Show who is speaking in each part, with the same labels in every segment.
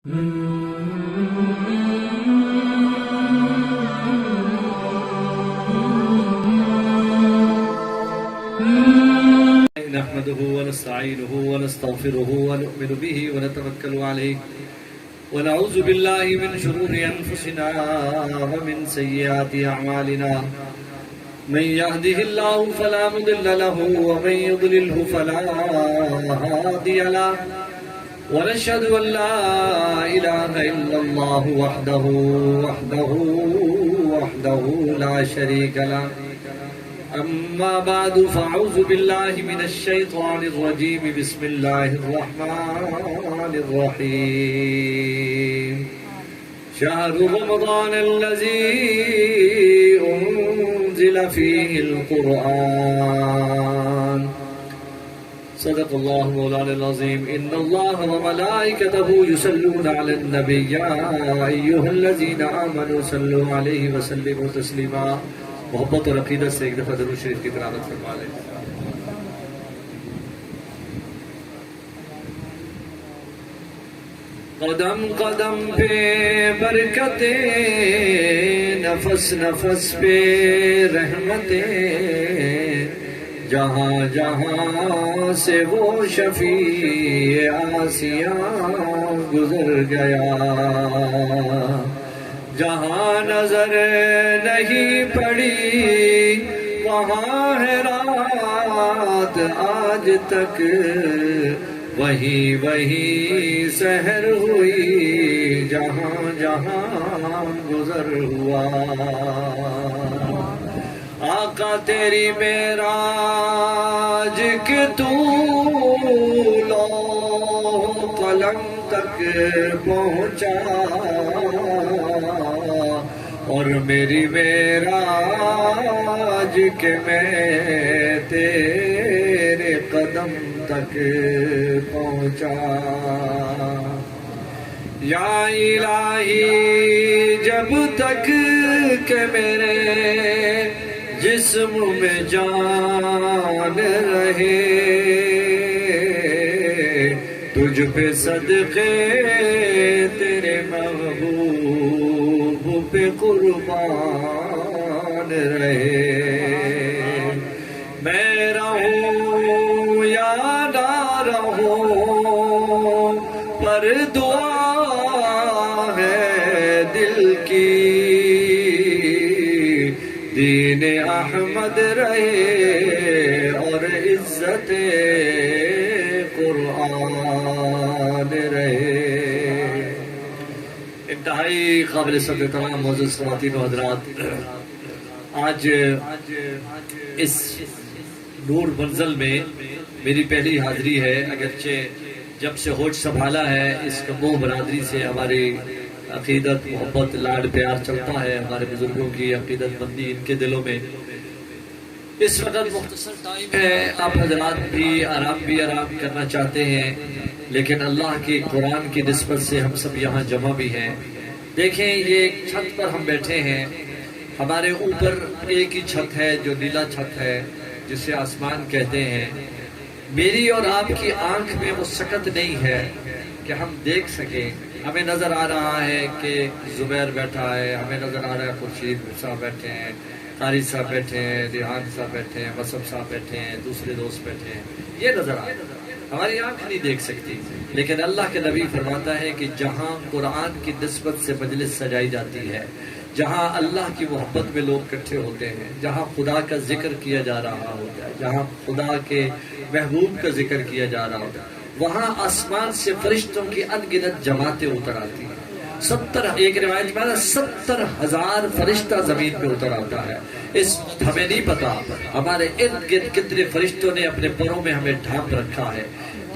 Speaker 1: نحمده ونستعينه ونستغفره ونؤمن به ونتوكل عليه ونعوذ بالله من شرور أنفسنا ومن سيئات أعمالنا من يهده الله فلا مضل له ومن يضلله فلا هادي له ونشهد أن لا إله إلا الله وحده لا شريك له أما بعد فأعوذ بالله من الشيطان الرجيم بسم الله الرحمن الرحيم شهر رمضان الذي أنزل فيه القرآن صدق الله مولانا العظيم إن الله وملائكته يصلون على النبي يا أيها الذين آمنوا صلوا عليه وسلموا تسليما محبت اور عقیدت سے ایک دفعہ درود شریف کی تلاوت فرما لیں۔ قدم قدم پہ برکتیں، نفس نفس پہ رحمتیں، جہاں جہاں سے وہ شفیع آسیاں گزر گیا، جہاں نظر نہیں پڑی وہاں ہے رات آج تک، وہی سحر ہوئی جہاں جہاں گزر ہوا۔ آقا تیری معراج کے طول و قلم تک پہنچا، اور میری معراج کے میں تیرے قدم تک پہنچا۔ یا الہی جب تک کہ میرے جسم میں جان رہے، تجھ پہ صدقے تیرے محبوب پہ قربان رہے۔ میں رہوں یا نہ رہوں پر دعا ہے دل کی، دین احمد رہے اور عزت قرآن رہے۔ انتہائی قابل صدر تمام معزز خواتین و حضرات، آج اس نور منزل میں میری پہلی حاضری ہے، اگرچہ جب سے ہوش سنبھالا ہے اس کمبو برادری سے ہماری عقیدت محبت لاڈ پیار چلتا ہے، ہمارے بزرگوں کی عقیدت مندی ان کے دلوں میں۔ اس وقت مختصر ٹائم ہے، آپ حضرات بھی آرام کرنا چاہتے ہیں، لیکن اللہ کی قرآن کی نسبت سے ہم سب یہاں جمع بھی ہیں۔ دیکھیں یہ ایک چھت پر ہم بیٹھے ہیں، ہمارے اوپر ایک ہی چھت ہے جو نیلا چھت ہے جسے آسمان کہتے ہیں۔ میری اور آپ کی آنکھ میں وہ سکت نہیں ہے کہ ہم دیکھ سکیں۔ ہمیں نظر آ رہا ہے کہ زبیر بیٹھا ہے، ہمیں نظر آ رہا ہے خورشید صاحب بیٹھے ہیں، قاری صاحب بیٹھے ہیں، ریحان صاحب بیٹھے ہیں، مصعب صاحب بیٹھے ہیں، دوسرے دوست بیٹھے ہیں، یہ نظر آ رہا ہے، ہماری آنکھ نہیں دیکھ سکتی۔ لیکن اللہ کے نبی فرماتا ہے کہ جہاں قرآن کی نسبت سے مجلس سجائی جاتی ہے، جہاں اللہ کی محبت میں لوگ اکٹھے ہوتے ہیں، جہاں خدا کا ذکر کیا جا رہا ہوتا ہے، جہاں خدا کے محبوب کا ذکر کیا جا رہا ہوتا ہے، وہاں آسمان سے فرشتوں کی ان گنت جماعتیں اتر آتی ہیں۔ ایک روایت میں 70,000 فرشتہ زمین پہ اتر آتا ہے۔ اس ہمیں نہیں پتا ہمارے ارد گرد کتنے فرشتوں نے اپنے پروں میں ہمیں ڈھانپ رکھا ہے۔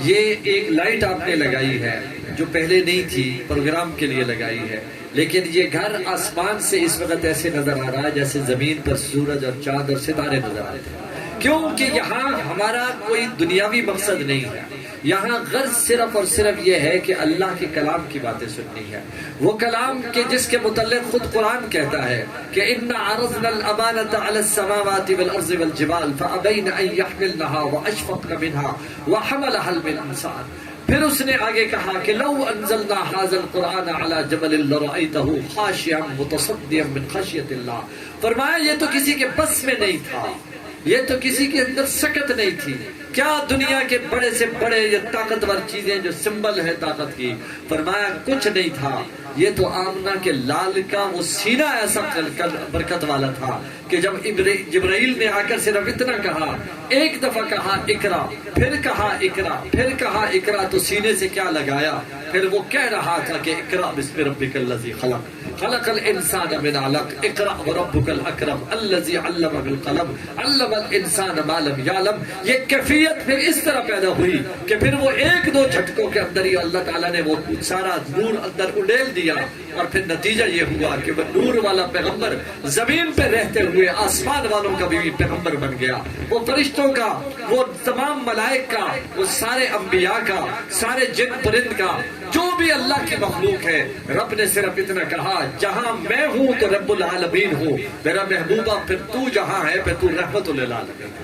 Speaker 1: یہ ایک لائٹ آپ نے لگائی ہے جو پہلے نہیں تھی، پروگرام کے لیے لگائی ہے، لیکن یہ گھر آسمان سے اس وقت ایسے نظر آ رہا ہے جیسے زمین پر سورج اور چاند اور ستارے نظر آتے ہیں، کیونکہ یہاں ہمارا کوئی دنیاوی مقصد نہیں ہے، یہاں غرض صرف اور صرف یہ ہے کہ اللہ کے کلام کی باتیں سننی ہے، وہ کلام کے جس کے متعلق خود قرآن کہتا ہے کہ اِنَّا عَرَضْنَا الْأَمَانَةَ عَلَى السَّمَاوَاتِ وَالْأَرْضِ وَالْجِبَالِ فَأَبَيْنَ أَن يَحْمِلْنَهَا وَأَشْفَقْنَ مِنْهَا وَحَمَلَهَا الْإِنسَانُ۔ پھر اس نے آگے کہا کہ لو انزلنا هذا القرآن على جبل لرأيته خاشعا متصدعا من خشیۃ اللہ. فرمایا یہ تو کسی کے بس میں نہیں تھا، یہ تو کسی کے اندر سکت نہیں تھی. کیا دنیا کے بڑے سے بڑے یہ طاقتور چیزیں جو سمبل ہے طاقت کی، فرمایا کچھ نہیں تھا. یہ تو آمنہ کے لال کا وہ سینہ ایسا برکت والا تھا کہ جب جبرائیل نے آ کر صرف اتنا کہا، ایک دفعہ کہا اقرا، پھر کہا اقرا، پھر کہا اقرا، تو سینے سے کیا لگایا، پھر وہ کہہ رہا تھا کہ اقرا بسم ربک الذی خلق خلق الانسان من علق اقرا وربک الاکرم الذی علم بالقلم علم الانسان ما لم یعلم. یہ کیفیت پھر اس طرح پیدا ہوئی کہ پھر وہ ایک دو جھٹکوں کے اندر ہی اللہ تعالیٰ نے وہ سارا نور اندر اڈیل دیا، اور پھر نتیجہ یہ ہوا کہ وہ نور والا پیغمبر زمین پہ رہتے ہوئے آسمان والوں کا بھی پیغمبر بن گیا. وہ فرشتوں کا، وہ تمام ملائک کا، وہ سارے انبیاء کا، سارے جن پرند کا، جو بھی اللہ کی مخلوق ہے، رب نے صرف اتنا کہا جہاں میں ہوں تو رب العالمین ہوں. میرا محبوبہ پھر تو جہاں ہے پھر تو رحمت للعالمین.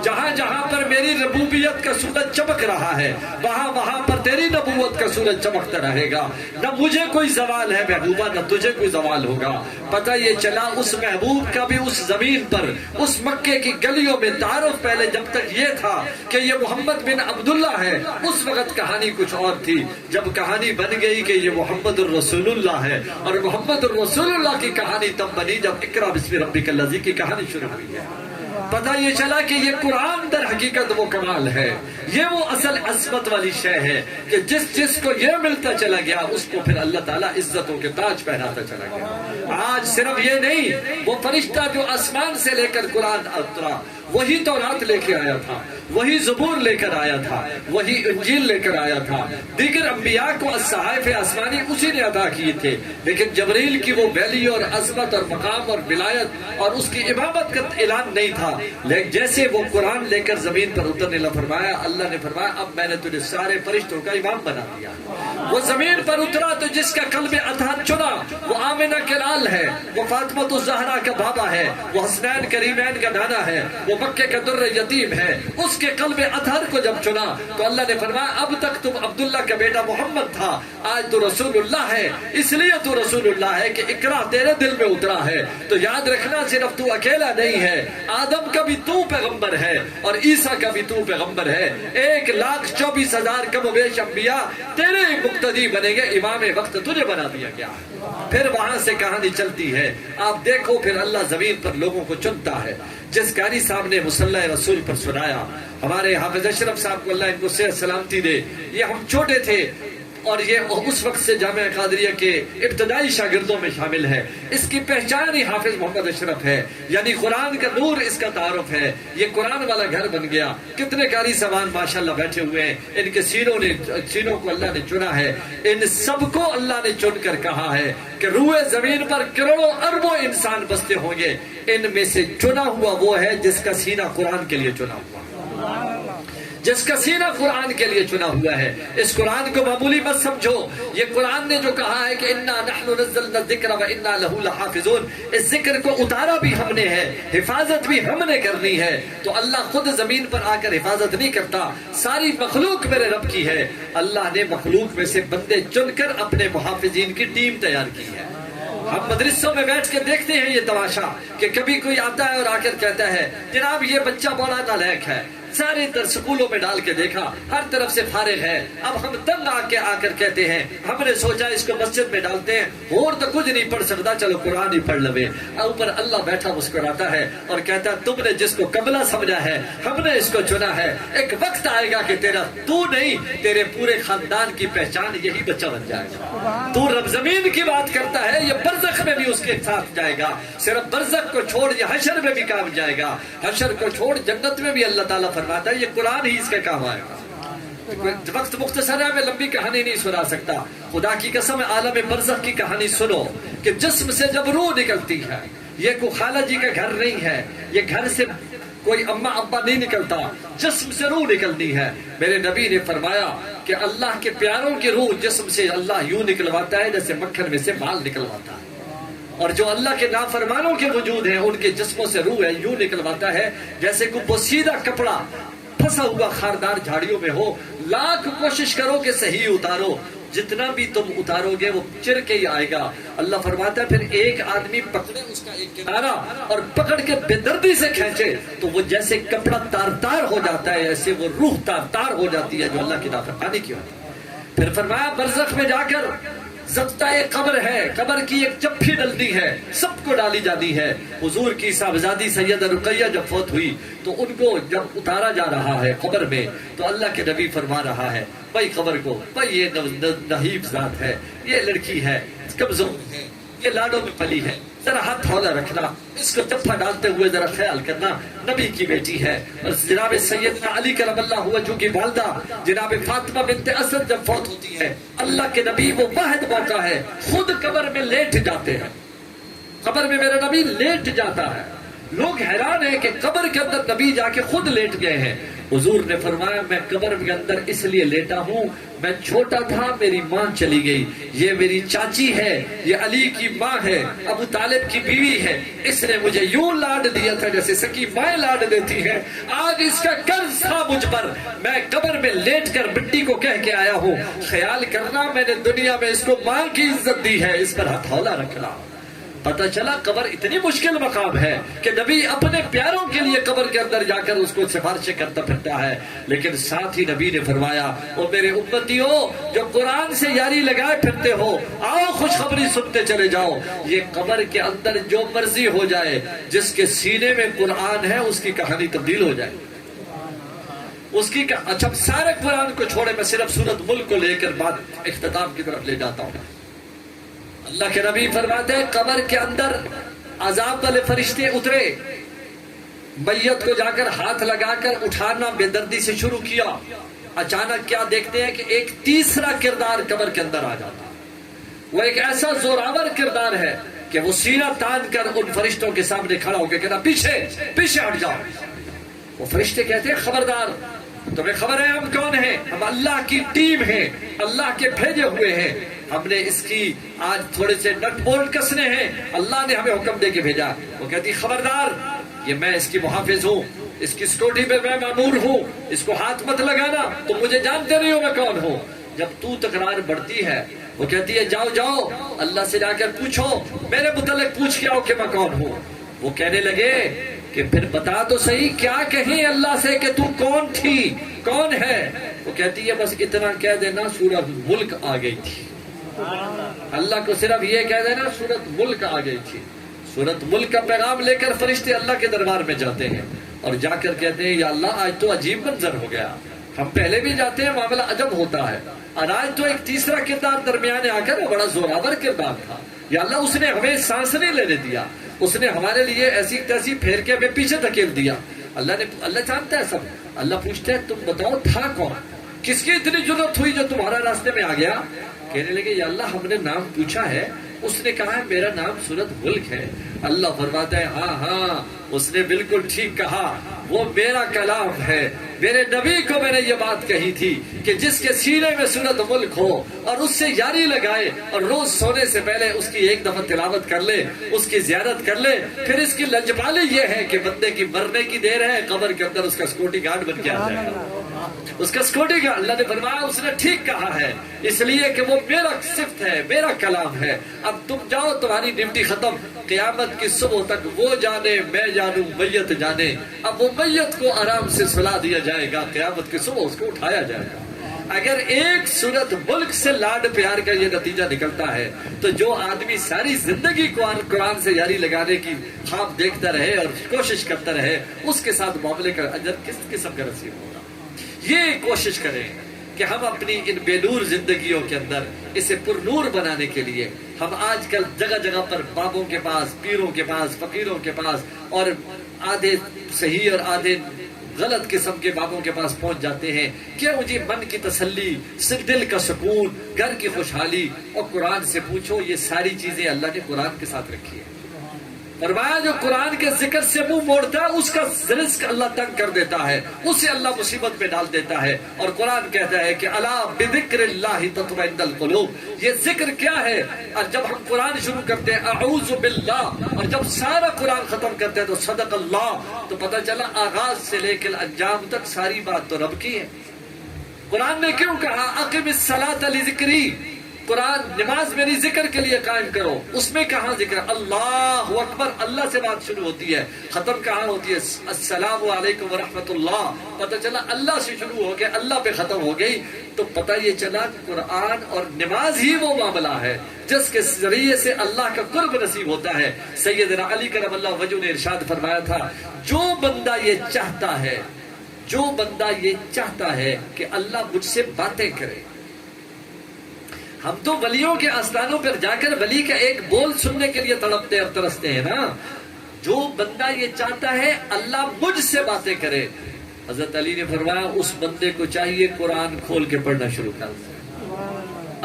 Speaker 1: جہاں جہاں پر میری ربوبیت کا سورج چمک رہا ہے، وہاں وہاں پر تیری نبوت کا سورج چمکتا رہے گا. نہ مجھے کوئی زوال ہے محبوبہ، نہ تجھے کوئی زوال ہوگا. پتہ یہ چلا اس محبوب کا بھی اس زمین پر، اس مکے کی گلیوں میں تعارف پہلے جب تک یہ تھا کہ یہ محمد بن عبداللہ ہے، اس وقت کہانی کچھ اور تھی. جب کہانی بن گئی کہ یہ محمد الرسول اللہ ہے، اور محمد الرسول اللہ کی کہانی تب بنی جب اقرا بسم ربک الذی کی کہانی شروع ہوئی ہے. پتہ یہ چلا کہ یہ قرآن در حقیقت وہ کمال ہے، یہ وہ اصل عظمت والی شے ہے کہ جس کو یہ ملتا چلا گیا اس کو پھر اللہ تعالیٰ عزتوں کے تاج پہناتا چلا گیا. آج صرف یہ نہیں، وہ فرشتہ جو آسمان سے لے کر قرآن اترا، وہی تورات لے کے آیا تھا، وہی زبور لے کر آیا تھا، وہی انجیل لے کر آیا تھا. دیگر انبیاء کو الصحائف آسمانی اسی نے عطا کیے تھے، لیکن جبریل کی وہ ویلی اور عظمت اور مقام اور ولایت اور اس کی امامت کا اعلان نہیں تھا. لیکن جیسے وہ قرآن لے کر زمین پر اترنے لگا، فرمایا اللہ نے فرمایا اب میں نے تجھے سارے فرشتوں کا امام بنا دیا. وہ زمین پر اترا تو جس کا قلب اطہر چنا وہ آمنہ کے لال ہے، وہ فاطمہ الزہرا کا بابا ہے، وہ حسنین کریمین کا نانا ہے، وہ مکے کا در یتیم ہے. اس کے قلب اطہر کو جب چنا تو اللہ نے فرمایا اب تک تم عبداللہ کا بیٹا محمد تھا، آج تو رسول اللہ ہے. اس لیے تو رسول اللہ ہے کہ اقرا تیرے دل میں اترا ہے. تو یاد رکھنا صرف تو اکیلا نہیں ہے، آدم کا بھی تو پیغمبر ہے اور عیسیٰ کا بھی تو پیغمبر ہے. 1,24,000 کم و بیش انبیاء تیرے مقتدی بنے گے، امام وقت تجھے بنا دیا گیا. پھر وہاں سے کہانی چلتی ہے. آپ دیکھو پھر اللہ زمین پر لوگوں کو چنتا ہے. جس قاری صاحب نے مصلی رسول پر سنایا، ہمارے حافظ اشرف صاحب کو اللہ ان کو صحت سلامتی دے، یہ ہم چھوٹے تھے اور یہ اس وقت سے جامعہ قادریہ کے ابتدائی شاگردوں میں شامل ہے. اس کی پہچان ہی حافظ محمد اشرف ہے، یعنی قرآن کا نور اس کا تعارف ہے. یہ قرآن والا گھر بن گیا. کتنے قاری سامان ماشاءاللہ بیٹھے ہوئے ہیں، ان کے سینوں کو اللہ نے چنا ہے. ان سب کو اللہ نے چن کر کہا ہے کہ روئے زمین پر کروڑوں اربوں انسان بستے ہوں گے، ان میں سے چنا ہوا وہ ہے جس کا سینہ قرآن کے لیے چنا ہوا، جس کا سینہ قرآن کے لیے چنا ہوا ہے. اس قرآن کو معمولی مت سمجھو. یہ قرآن نے جو کہا ہے کہ انا نحن نزلنا الذکر وانا له لحافظون، اس ذکر کو اتارا بھی ہم نے ہے، حفاظت بھی ہم نے کرنی ہے. تو اللہ خود زمین پر آ کر حفاظت نہیں کرتا، ساری مخلوق میرے رب کی ہے. اللہ نے مخلوق میں سے بندے چن کر اپنے محافظین کی ٹیم تیار کی ہے. ہم مدرسوں میں بیٹھ کے دیکھتے ہیں یہ تماشا کہ کبھی کوئی آتا ہے اور آ کر کہتا ہے جناب یہ بچہ بڑا نالائق ہے، سارے در سکولوں میں ڈال کے دیکھا، ہر طرف سے فارغ ہے. اب ہم تنگ آ کر کہتے ہیں ہم نے سوچا اس کو مسجد میں ڈالتے ہیں، اور تو کچھ نہیں پڑھ سکتا، چلو قرآن ہی پڑھ لوے. اوپر اللہ بیٹھا مسکراتا ہے اور کہتا ہے تم نے جس کو قبلہ سمجھا ہے ہم نے اس کو چنا ہے. ایک وقت آئے گا کہ تیرا تو نہیں تیرے پورے خاندان کی پہچان یہی بچہ بن جائے گا. تو رب زمین کی بات کرتا ہے، یہ برزخ میں بھی اس کے ساتھ جائے گا. صرف برزخ کو چھوڑ یہ حشر میں بھی کام جائے گا، حشر کو چھوڑ جنت میں بھی اللہ تعالیٰ فرماتا ہے یہ قرآن ہی اس کا کام آئے گا. وقت مختصر ہے، میں لمبی کہانی نہیں سنا سکتا. خدا کی قسم عالم برزخ کی کہانی سنو کہ جسم سے جب روح نکلتی ہے، یہ کوئی خالہ جی کا گھر نہیں ہے، یہ گھر سے کوئی اماں ابا نہیں نکلتا، جسم سے روح نکلتی ہے. میرے نبی نے فرمایا کہ اللہ کے پیاروں کی روح جسم سے اللہ یوں نکلواتا ہے جیسے مکھن میں سے مال نکلواتا ہے، اور جو اللہ کے نافرمانوں کے وجود ہیں ان کے جسموں سے روح ہے یوں نکلواتا ہے جیسے کوئی بوسیدہ کپڑا پھنسا ہوا خاردار جھاڑیوں میں ہو، لاکھ کوشش کرو کہ صحیح اتارو، جتنا بھی تم اتارو گے وہ چر کے ہی آئے گا۔ اللہ فرماتا ہے پھر ایک آدمی پکڑے اس کا ایک کنارہ اور پکڑ کے بے دردی سے کھینچے تو وہ جیسے کپڑا تار تار ہو جاتا ہے، ایسے وہ روح تار تار ہو جاتی ہے جو اللہ کی نافرمانی کی ہوتی ہے۔ پھر فرمایا برزخ میں جا کر ضبطہ قبر ہے، قبر کی ایک چپھی ڈلتی ہے، سب کو ڈالی جاتی ہے۔ حضور کی صاحبزادی سیدہ رقیہ جب فوت ہوئی تو ان کو جب اتارا جا رہا ہے قبر میں تو اللہ کے نبی فرما رہا ہے بھائی قبر کو، بھائی یہ نحیف ذات ہے، یہ لڑکی ہے، کمزور ہے، یہ لاڈوں میں پلی ہے، ذرا ہاتھ ہولہ رکھنا، اس کو چپا ڈالتے ہوئے ذرا خیال کرنا، نبی کی بیٹی ہے۔ اور جناب سیدنا علی کرم اللہ وجہ کی والدہ جناب فاطمہ بنت اسد جب فوت ہوتی ہے، اللہ کے نبی وہ واحد موقع ہے خود قبر میں لیٹ جاتے ہیں، قبر میں میرا نبی لیٹ جاتا ہے۔ لوگ حیران ہیں کہ قبر کے اندر نبی جا کے خود لیٹ گئے ہیں۔ حضور نے فرمایا میں قبر کے اندر اس لیے لیٹا ہوں، میں چھوٹا تھا میری ماں چلی گئی، یہ میری چاچی ہے، یہ علی کی ماں ہے، ابو طالب کی بیوی ہے، اس نے مجھے یوں لاڈ دیا تھا جیسے سکی مائیں لاڈ دیتی ہیں، آج اس کا قرض تھا مجھ پر، میں قبر میں لیٹ کر مٹی کو کہہ کے آیا ہوں خیال کرنا میں نے دنیا میں اس کو ماں کی عزت دی ہے، اس پر ہتھولا رکھنا۔ پتہ چلا قبر اتنی مشکل مقام ہے کہ نبی اپنے پیاروں کے لیے قبر کے اندر جا کر اس کو سفارشیں کرتا پھرتا ہے، لیکن ساتھ ہی نبی نے فرمایا او میرے امتیو جو قرآن سے یاری لگائے پھرتے ہو آؤ خوشخبری سنتے چلے جاؤ، یہ قبر کے اندر جو مرضی ہو جائے جس کے سینے میں قرآن ہے اس کی کہانی تبدیل ہو جائے، اس کی اچھا سارے قرآن کو چھوڑے میں صرف سورۃ ملک کو لے کر بات اختتام کی طرف لے جاتا ہوں۔ اللہ کے نبی فرماتے ہیں قبر کے اندر عذاب والے فرشتے اترے، میت کو جا کر ہاتھ لگا کر اٹھانا بے دردی سے شروع کیا، اچانک کیا دیکھتے ہیں کہ ایک تیسرا کردار قبر کے اندر آ جاتا، وہ ایک ایسا زوراور کردار ہے کہ وہ سینہ تان کر ان فرشتوں کے سامنے کھڑا ہو کے کہنا پیچھے پیچھے ہٹ جاؤ۔ وہ فرشتے کہتے ہیں خبردار تمہیں خبر ہے ہم کون ہیں؟ ہم اللہ کی ٹیم ہیں، اللہ کے بھیجے ہوئے ہیں، ہم نے اس کی آج تھوڑے سے نٹ بولٹ کسنے ہیں، اللہ نے ہمیں حکم دے کے بھیجا۔ وہ کہتی خبردار یہ میں اس کی محافظ ہوں، اس کی سکیورٹی پہ میں مامور ہوں، اس کو ہاتھ مت لگانا، تم مجھے جانتے نہیں ہو میں کون ہوں۔ جب تو تکرار بڑھتی ہے وہ کہتی ہے جاؤ جاؤ اللہ سے جا کر پوچھو، میرے متعلق پوچھ کے آؤ کہ میں کون ہوں۔ وہ کہنے لگے کہ پھر بتا تو صحیح کیا کہیں اللہ سے کہ تو کون تھی کون ہے؟ وہ کہتی ہے بس اتنا کہہ دینا سورۃ ملک آ گئی تھی، اللہ کو صرف یہ کہہ دینا سورۃ ملک آ گئی تھی۔ سورۃ ملک کا پیغام لے کر فرشتے اللہ کے دربار میں جاتے ہیں اور جا کر کہتے ہیں یا اللہ آج تو عجیب منظر ہو گیا، ہم پہلے بھی جاتے ہیں معاملہ عجب ہوتا ہے اور آج تو ایک تیسرا کردار درمیان آ کر بڑا زوراور کردار تھا، یا اللہ اس نے ہمیں سانس نہیں لینے دیا، اس نے ہمارے لیے ایسی تیسی پھیر کے ہمیں پیچھے دھکیل دیا۔ اللہ جانتا ہے سب، اللہ پوچھتا ہے تم بتاؤ تھا کون، کس کی اتنی جرأت ہوئی جو تمہارا راستے میں آ گیا؟ کہنے لگے یا اللہ ہم نے نام پوچھا ہے، اس نے کہا ہے میرا نام سورۃ ملک ہے۔ اللہ فرماتا ہے ہاں ہاں اس نے بالکل ٹھیک کہا، وہ میرا کلام ہے، میرے نبی کو میں نے یہ بات کہی تھی کہ جس کے سینے میں سورۃ ملک ہو اور اس سے یاری لگائے اور روز سونے سے پہلے اس کی ایک دفعہ تلاوت کر لے، اس کی زیارت کر لے، پھر اس کی لجپالی یہ ہے کہ بندے کی مرنے کی دیر ہے قبر کے اندر اس کا سیکورٹی گارڈ بن کے آ جائے گا، اس کا سیکورٹی گارڈ۔ اللہ نے فرمایا اس نے ٹھیک کہا ہے اس لیے کہ وہ میرا صفت ہے، میرا کلام ہے۔ اب تم جاؤ تمہاری ڈیوٹی ختم، قیامت کی صبح تک وہ جانے میں جانوں میت جانے، اب وہ میت کو آرام سے سلا دیا جائے گا، قیامت کی صبح اس کو اٹھایا جائے گا۔ اگر ایک سورۃ ملک سے لاڈ پیار کا یہ نتیجہ نکلتا ہے تو جو آدمی ساری زندگی قرآن سے یاری لگانے کی خواب دیکھتا رہے اور کوشش کرتا رہے اس کے ساتھ معاملے کا اجر کس قسم کا نصیب ہوگا۔ یہ کوشش کریں کہ ہم اپنی ان بے نور زندگیوں کے اندر اسے پر نور بنانے کے لیے ہم آج کل جگہ جگہ پر بابوں کے پاس، پیروں کے پاس، فقیروں کے پاس اور آدھے صحیح اور آدھے غلط قسم کے بابوں کے پاس پہنچ جاتے ہیں کہ مجھے من کی تسلی، دل کا سکون، گھر کی خوشحالی، اور قرآن سے پوچھو یہ ساری چیزیں اللہ نے قرآن کے ساتھ رکھی ہے۔ فرمایا جو قرآن کے ذکر سے منہ موڑتا ہے اس کا رزق اللہ تنگ کر دیتا ہے، اسے اللہ مصیبت میں ڈال دیتا ہے۔ اور قرآن کہتا ہے کہ الا بذکر اللہ تطمئن القلوب، یہ ذکر کیا ہے؟ اور جب ہم قرآن شروع کرتے ہیں اعوذ باللہ، اور جب سارا قرآن ختم کرتے ہیں تو صدق اللہ، تو پتہ چلا آغاز سے لے کے انجام تک ساری بات تو رب کی ہے۔ قرآن نے کیوں کہا اقم الصلاۃ لذکری، قرآن نماز میری ذکر کے لیے قائم کرو، اس میں کہاں ذکر؟ اللہ اکبر، اللہ سے بات شروع ہوتی ہے، ختم کہاں ہوتی ہے؟ السلام علیکم ورحمۃ اللہ، پتہ چلا اللہ سے شروع ہو گیا، اللہ پہ ختم ہو گئی۔ تو پتہ یہ چلا قرآن اور نماز ہی وہ معاملہ ہے جس کے ذریعے سے اللہ کا قرب نصیب ہوتا ہے۔ سیدنا علی کرم اللہ وجہ نے ارشاد فرمایا تھا، جو بندہ یہ چاہتا ہے، جو بندہ یہ چاہتا ہے کہ اللہ مجھ سے باتیں کرے، ہم تو ولیوں کے آستانوں پر جا کر ولی کا ایک بول سننے کے لیے تڑپتے اور ترستے ہیں نا، جو بندہ یہ چاہتا ہے اللہ مجھ سے باتیں کرے، حضرت علی نے فرمایا اس بندے کو چاہیے قرآن کھول کے پڑھنا شروع کر دے،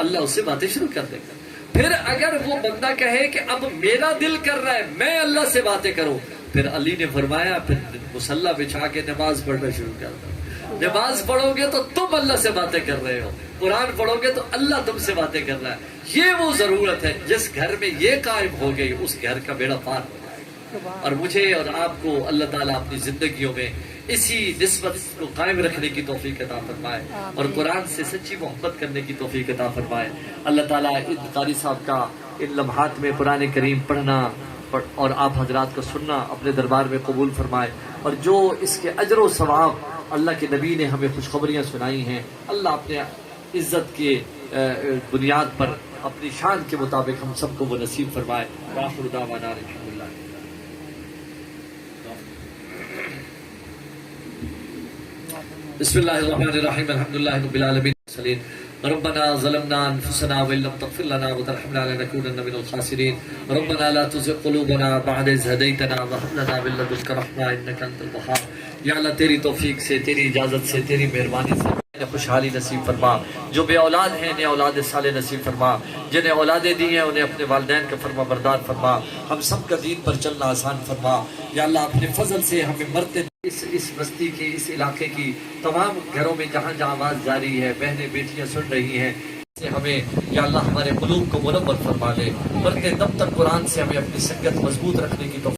Speaker 1: اللہ اس سے باتیں شروع کر دے گا۔ پھر اگر وہ بندہ کہے کہ اب میرا دل کر رہا ہے میں اللہ سے باتیں کروں، پھر علی نے فرمایا پھر مصلی بچھا کے نماز پڑھنا شروع کر دو۔ نماز پڑھو گے تو تم اللہ سے باتیں کر رہے ہو، قرآن پڑھو گے تو اللہ تم سے باتیں کر رہا ہے۔ یہ وہ ضرورت ہے جس گھر میں یہ قائم ہو گئی اس گھر کا بیڑا پار ہو جائے گا۔ اور مجھے اور آپ کو اللہ تعالیٰ اپنی زندگیوں میں اسی نسبت کو قائم رکھنے کی توفیق عطا فرمائے اور قرآن سے سچی محبت کرنے کی توفیق عطا فرمائے۔ اللہ تعالیٰ ان قاری صاحب کا ان لمحات میں قرآن کریم پڑھنا اور آپ حضرات کو سننا اپنے دربار میں قبول فرمائے، اور جو اس کے اجر و ثواب اللہ کے نبی نے ہمیں خوشخبریاں سنائی ہیں، اللہ اپنے عزت کے بنیاد پر اپنی شان کے مطابق ہم سب کو وہ نصیب فرمائے۔ وآخر دعوانا الحمدللہ۔ بسم اللہ الرحمن الرحیم، الحمدللہ رب العالمین، ربنا ظلمنا انفسنا وان لم تغفر لنا وترحمنا لنكونن من الخاسرين، ربنا لا تزغ قلوبنا بعد إذ هديتنا وهب لنا من لدنك رحمة انك انت الوهاب۔ یا اللہ تیری توفیق سے، تیری اجازت سے، تیری مہربانی سے خوشحالی نصیب فرما، جو بے اولاد ہیں انہیں اولاد صالح نصیب فرما، جنہیں اولادیں دی ہیں انہیں اپنے والدین کا فرما بردار فرما، ہم سب کا دین پر چلنا آسان فرما۔ یا اللہ اپنے فضل سے ہمیں مرتے اس بستی کی، اس علاقے کی تمام گھروں میں جہاں جہاں آواز جاری ہے، بہنیں بیٹیاں سن رہی ہیں، سے ہمیں یا اللہ ہمارے قلوب کو منور فرما دے، مرتے دم تک قرآن سے ہمیں اپنی سنگت مضبوط رکھنے کی توفیق